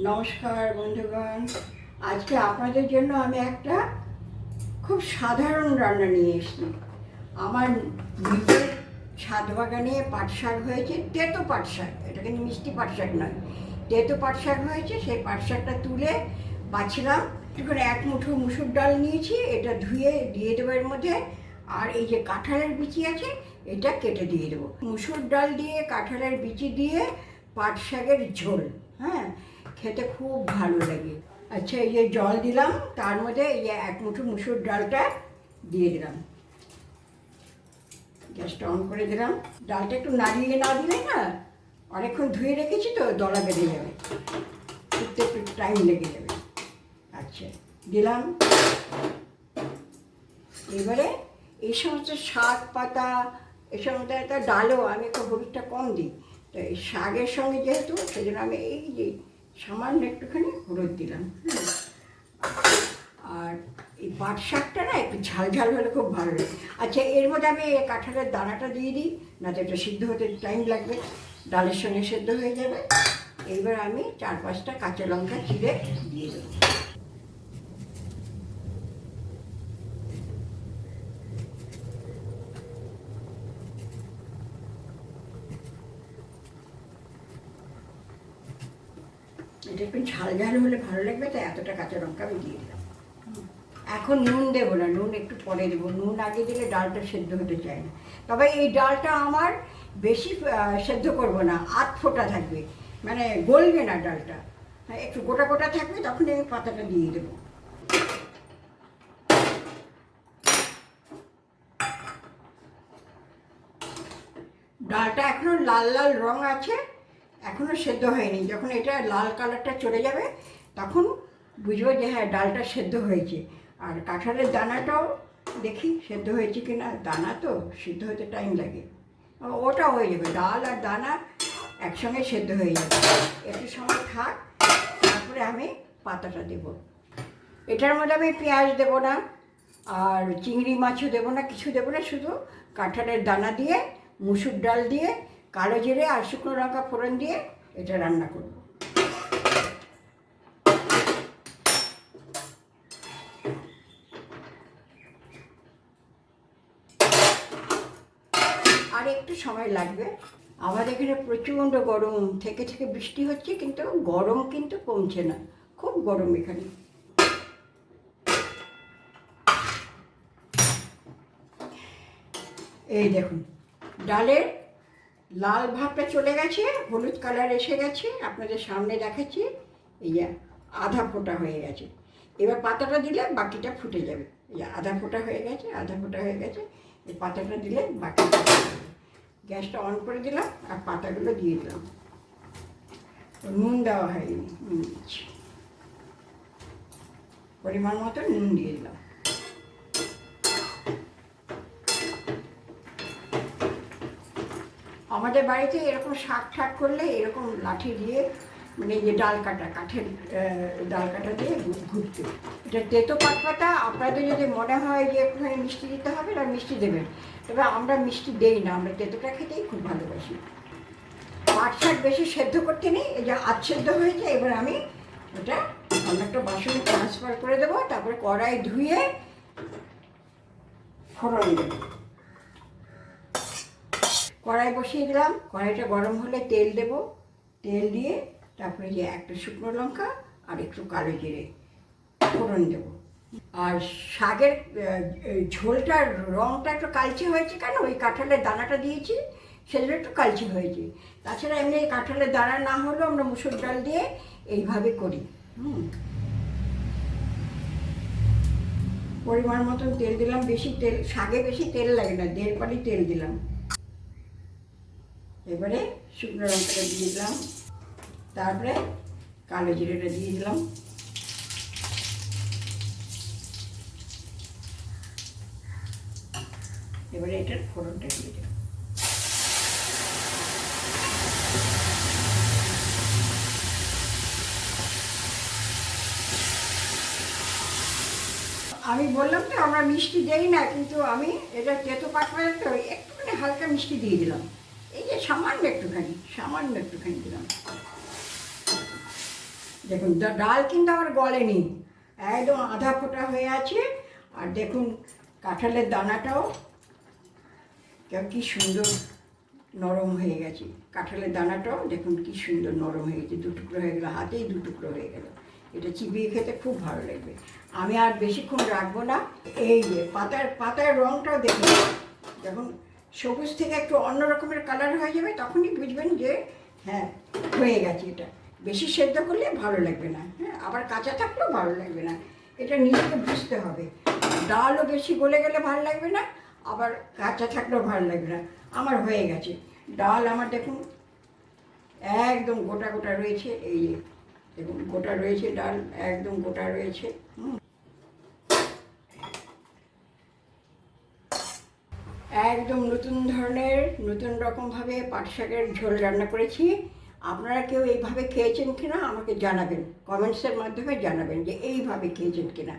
নমস্কার বন্ধুগণ, আজকে আপনাদের জন্য আমি একটা খুব সাধারণ রান্না নিয়ে এসেছি। আমার নিজের ছাদ বাগানে পাট শাক হয়েছে, তেতো পাট শাক, এটা কিন্তু মিষ্টি পাট শাক নয়, তেতো পাট শাক হয়েছে। সেই পাট শাকটা তুলে বাছলাম, একটুখানি এক মুঠো মুসুর ডাল নিয়েছি, এটা ধুয়ে দিয়ে দেবো এর মধ্যে। আর এই যে কাঁঠালের বিচি আছে, এটা কেটে দিয়ে দেবো। মুসুর ডাল দিয়ে কাঁঠালের বিচি দিয়ে পাট শাকের ঝোল, হ্যাঁ, খেতে খুব ভালো লাগে। আচ্ছা, এই যে জল দিলাম, তার মধ্যে এই যে এক মুঠো মুসুর ডালটা দিয়ে দিলাম, গ্যাসটা অন করে দিলাম। ডালটা একটু নাড়িয়ে না দিলে না, অনেকক্ষণ ধুয়ে রেখেছি তো দলা বেঁধে যাবে, ফুটতে একটু টাইম লেগে যাবে। আচ্ছা, দিলাম। এবারে এই সমস্ত শাক পাতা, এই সমস্ত একটা ডালও আমি একটু হলুদটা কম দিই, তো এই শাকের সঙ্গে যেহেতু, সেই জন্য আমি এই যে সামান্য একটুখানি হলুদ দিলাম। আর এই পাট শাকটা না একটু ঝাল ঝাল হলে খুব ভালো লাগে। আচ্ছা, এর মধ্যে আমি কাঁঠালের দানাটা দিয়ে দিই, না তো এটা সিদ্ধ হতে টাইম লাগবে, ডালের সঙ্গে সেদ্ধ হয়ে যাবে। এইবার আমি 4-5টা কাঁচা লঙ্কা চিড়ে দিয়ে দেবো। এটা একটু ঝাল ঝাল হলে ভালো লাগবে, তাই এতটা কাঁচা লঙ্কা আমি দিয়ে দিলাম। এখন নুন দেবো না, নুন একটু পরে দেবো। নুন আগে দিলে ডালটা সেদ্ধ হতে চায় না। তবে এই ডালটা আমার বেশি সেদ্ধ করব না, আধ ফোটা থাকবে, মানে গলবে না ডালটা, একটু গোটা গোটা থাকবে, তখন আমি পাতাটা দিয়ে দেবো। ডালটা এখনো লাল লাল রং আছে, এখনো সেদ্ধ হয়নি। যখন এটা লাল কালারটা চলে যাবে, তখন বুঝবো যে হ্যাঁ, ডালটা সেদ্ধ হয়েছে। আর কাঁঠালের দানাটাও দেখি সেদ্ধ হয়েছে কিনা, দানা তো সিদ্ধ হতে টাইম লাগে, ওটা হয়ে যাবে। ডাল আর দানা একসঙ্গে সেদ্ধ হয়ে যাবে, একটু সময় থাক, তারপরে আমি পাতাটা দেব। এটার মধ্যে আমি পেঁয়াজ দেবো না, আর চিংড়ি মাছও দেবো না, কিছু দেবো না, শুধু কাঁঠালের দানা দিয়ে, মুসুর ডাল দিয়ে, কালো জিরে আর শুকনো লঙ্কা ফোড়ন দিয়ে এটা রান্না করব। আর একটু সময় লাগবে। আমাদের এখানে প্রচণ্ড গরম, থেকে থেকে বৃষ্টি হচ্ছে, কিন্তু গরম কিন্তু কমছে না, খুব গরম এখানে। এই দেখুন, ডালের লাল ভাবটা চলে গেছে, হলুদ কালার এসে গেছে, আপনাদের সামনে দেখাচ্ছি। এই যে আধা ফোটা হয়ে গেছে। এবার পাতাটা দিলে বাকিটা ফুটে যাবে। এই যে আধা ফোটা হয়ে গেছে, আধা ফোটা হয়ে গেছে, এই পাতাটা দিলে বাকিটা ফুটে যাবে। গ্যাসটা অন করে দিলাম আর পাতাগুলো দিয়ে দিলাম। নুন দেওয়া হয়নি, নুন দিচ্ছি, পরিমাণ মতো নুন দিয়ে দিলাম। আমাদের বাড়িতে এরকম শাক ঠাক করলে এরকম লাঠি দিয়ে, মানে যে ডাল কাটা, কাঠের ডাল কাটা দিয়ে ঘুরতে। এটা তেতো পাট পাতা, আপনাদের যদি মনে হয় যে একটুখানি মিষ্টি দিতে হবে, আর মিষ্টি দেবেন, তবে আমরা মিষ্টি দেই না, আমরা তেতোটা খেতেই খুব ভালোবাসি। পাট শাক বেশি সেদ্ধ করতে নেই, এই যে আধ সেদ্ধ হয়েছে। এবার আমি ওটা অন্য একটা বাসনে ট্রান্সফার করে দেবো, তারপরে কড়াই ধুয়ে ফোড়ন দেবো। কড়াই বসিয়ে দিলাম, কড়াইটা গরম হলে তেল দেব, তেল দিয়ে তারপরে যে একটা শুকনো লঙ্কা আর একটু কালো জিরে ফোড়ন দেবো। আর শাকের ঝোলটার রঙটা একটু কালচে হয়েছে কেন, ওই কাঁঠালের দানাটা দিয়েছি, সেজন্য একটু কালচে হয়েছে। তাছাড়া এমনি কাঁঠালের দানা না হলেও আমরা মুসুর ডাল দিয়ে এইভাবে করি। পরিমাণ মতন তেল দিলাম, বেশি তেল, শাকে বেশি তেল লাগে না, 1.5 বাটি তেল দিলাম। এবারে শুকনো লঙ্কাটা দিয়ে দিলাম, তারপরে কালো জিরেটা দিয়ে দিলাম। এবারে এটার ফোড়নটা দিয়ে দিলাম। আমি বললাম তো আমরা মিষ্টি দেই না, কিন্তু আমি এটা তেতো পাট পাতা তো একটুখানি হালকা মিষ্টি দিয়ে দিলাম। এই যে সামান্য একটুখানি দিলাম। দেখুন ডাল কিন্তু আমার গলেনি, একদম আধা ফোটা হয়ে আছে। আর দেখুন কাঁঠালের দানাটাও কি সুন্দর নরম হয়ে গেছে। কাঁঠালের দানাটাও দেখুন কি সুন্দর নরম হয়ে গেছে, 2 টুকরো হয়ে গেলো, হাতেই 2 টুকরো হয়ে গেল। এটা চিবিয়ে খেতে খুব ভালো লাগবে। আমি আর বেশিক্ষণ রাখবো না। এই যে পাতার রঙটাও দেখুন, যখন সবুজ থেকে একটু অন্য রকমের কালার হয়ে যাবে তখনই বুঝবেন যে হ্যাঁ হয়ে গেছে। এটা বেশি সেদ্ধ করলে ভালো লাগবে না, হ্যাঁ, আবার কাঁচা থাকলেও ভালো লাগবে না। এটা নিজেকে বুঝতে হবে। ডালও বেশি গলে গেলে ভালো লাগবে না, আবার কাঁচা থাকলেও ভালো লাগবে না। আমার হয়ে গেছে ডাল। আমার দেখুন একদম গোটা গোটা রয়েছে। এই যে দেখুন গোটা রয়েছে, ডাল একদম গোটা রয়েছে। একদম নতুন ধরনের নতুন রকমভাবে পাট শাকের ঝোল রান্না করেছি। আপনারা কেউ এইভাবে খেয়েছেন কিনা আমাকে জানাবেন, কমেন্টসের মাধ্যমে জানাবেন যে এইভাবে খেয়েছেন কিনা।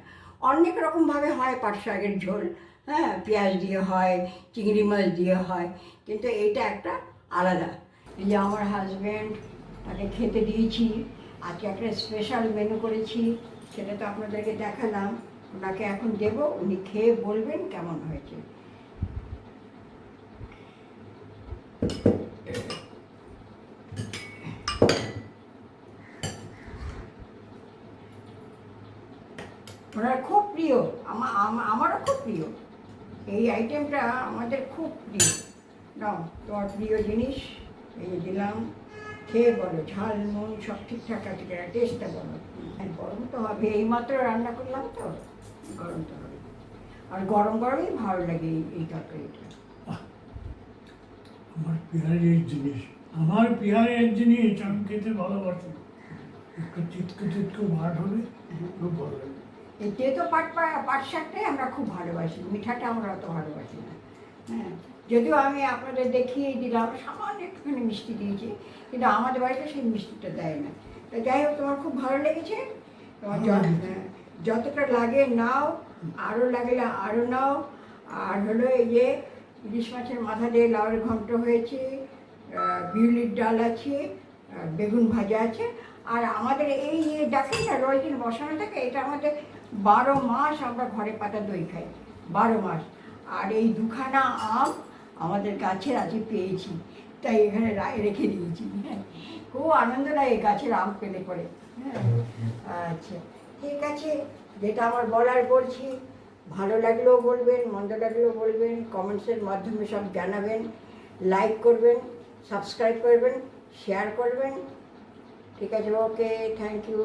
অনেক রকমভাবে হয় পাট শাকের ঝোল, হ্যাঁ, পেঁয়াজ দিয়ে হয়, চিংড়ি মাছ দিয়ে হয়, কিন্তু এইটা একটা আলাদা। এই যে আমার হাজব্যান্ড, তাকে খেতে দিয়েছি। আজকে একটা স্পেশাল মেনু করেছি, সেটা তো আপনাদেরকে দেখালাম। ওনাকে এখন দেবো, উনি খেয়ে বলবেন কেমন হয়েছে। ওনার খুব প্রিয়, আমারও খুব প্রিয় এই আইটেমটা, আমাদের খুব প্রিয়। নাও তোমার প্রিয় জিনিস এই যে দিলাম, খেয়ে বলো ঝাল নুন সব ঠিকঠাক আছে কিনা, টেস্টটা বলো। গরম তো হবে, এইমাত্র রান্না করলাম তো, গরম তো হবে। আর গরম গরমই ভালো লাগে এই তরকারিটা। আমার বিহারের জিনিস, আমার বিহারের জিনিস আমি খেতে ভালোবাসি। একটু চিটকু ভাত হলে খুব ভালো লাগে। এই তেতো পাট শাকটাই আমরা খুব ভালোবাসি, মিঠাটা আমরা অত ভালোবাসি না। হ্যাঁ, যদিও আমি আপনাদের দেখিয়ে দিলাম, সামান্য একটুখানি মিষ্টি দিয়েছি, কিন্তু আমাদের বাড়িতে সেই মিষ্টিটা দেয় না। তো যাই হোক, তোমার খুব ভালো লেগেছে, তোমার যতটা লাগে নাও, আরও লাগলে আরও নাও। আর হলো এই যে ইলিশ মাছের মাথা দিয়ে লাউয়ের ঘন্ট হয়েছে, বিউলির ডাল আছে, বেগুন ভাজা আছে। আর আমাদের এই ডাকে না রোজদিন বসানো থাকে, এটা আমাদের 12 মাস আমরা ঘরে পাতা দই খাই, 12 মাস। আর এই 2খানা আম আমাদের গাছের আজকে পেয়েছি, তাই এখানে রেখে দিয়েছি। হ্যাঁ, খুব আনন্দ লাগে গাছের আম পেলে পরে। হ্যাঁ, আচ্ছা ঠিক আছে, যেটা আমার বলার বলছি। ভালো লাগলেও বলবেন, মন্দ লাগলেও বলবেন, কমেন্টসের মাধ্যমে সব জানাবেন। লাইক করবেন, সাবস্ক্রাইব করবেন, শেয়ার করবেন। ঠিক আছে, ওকে, থ্যাংক ইউ।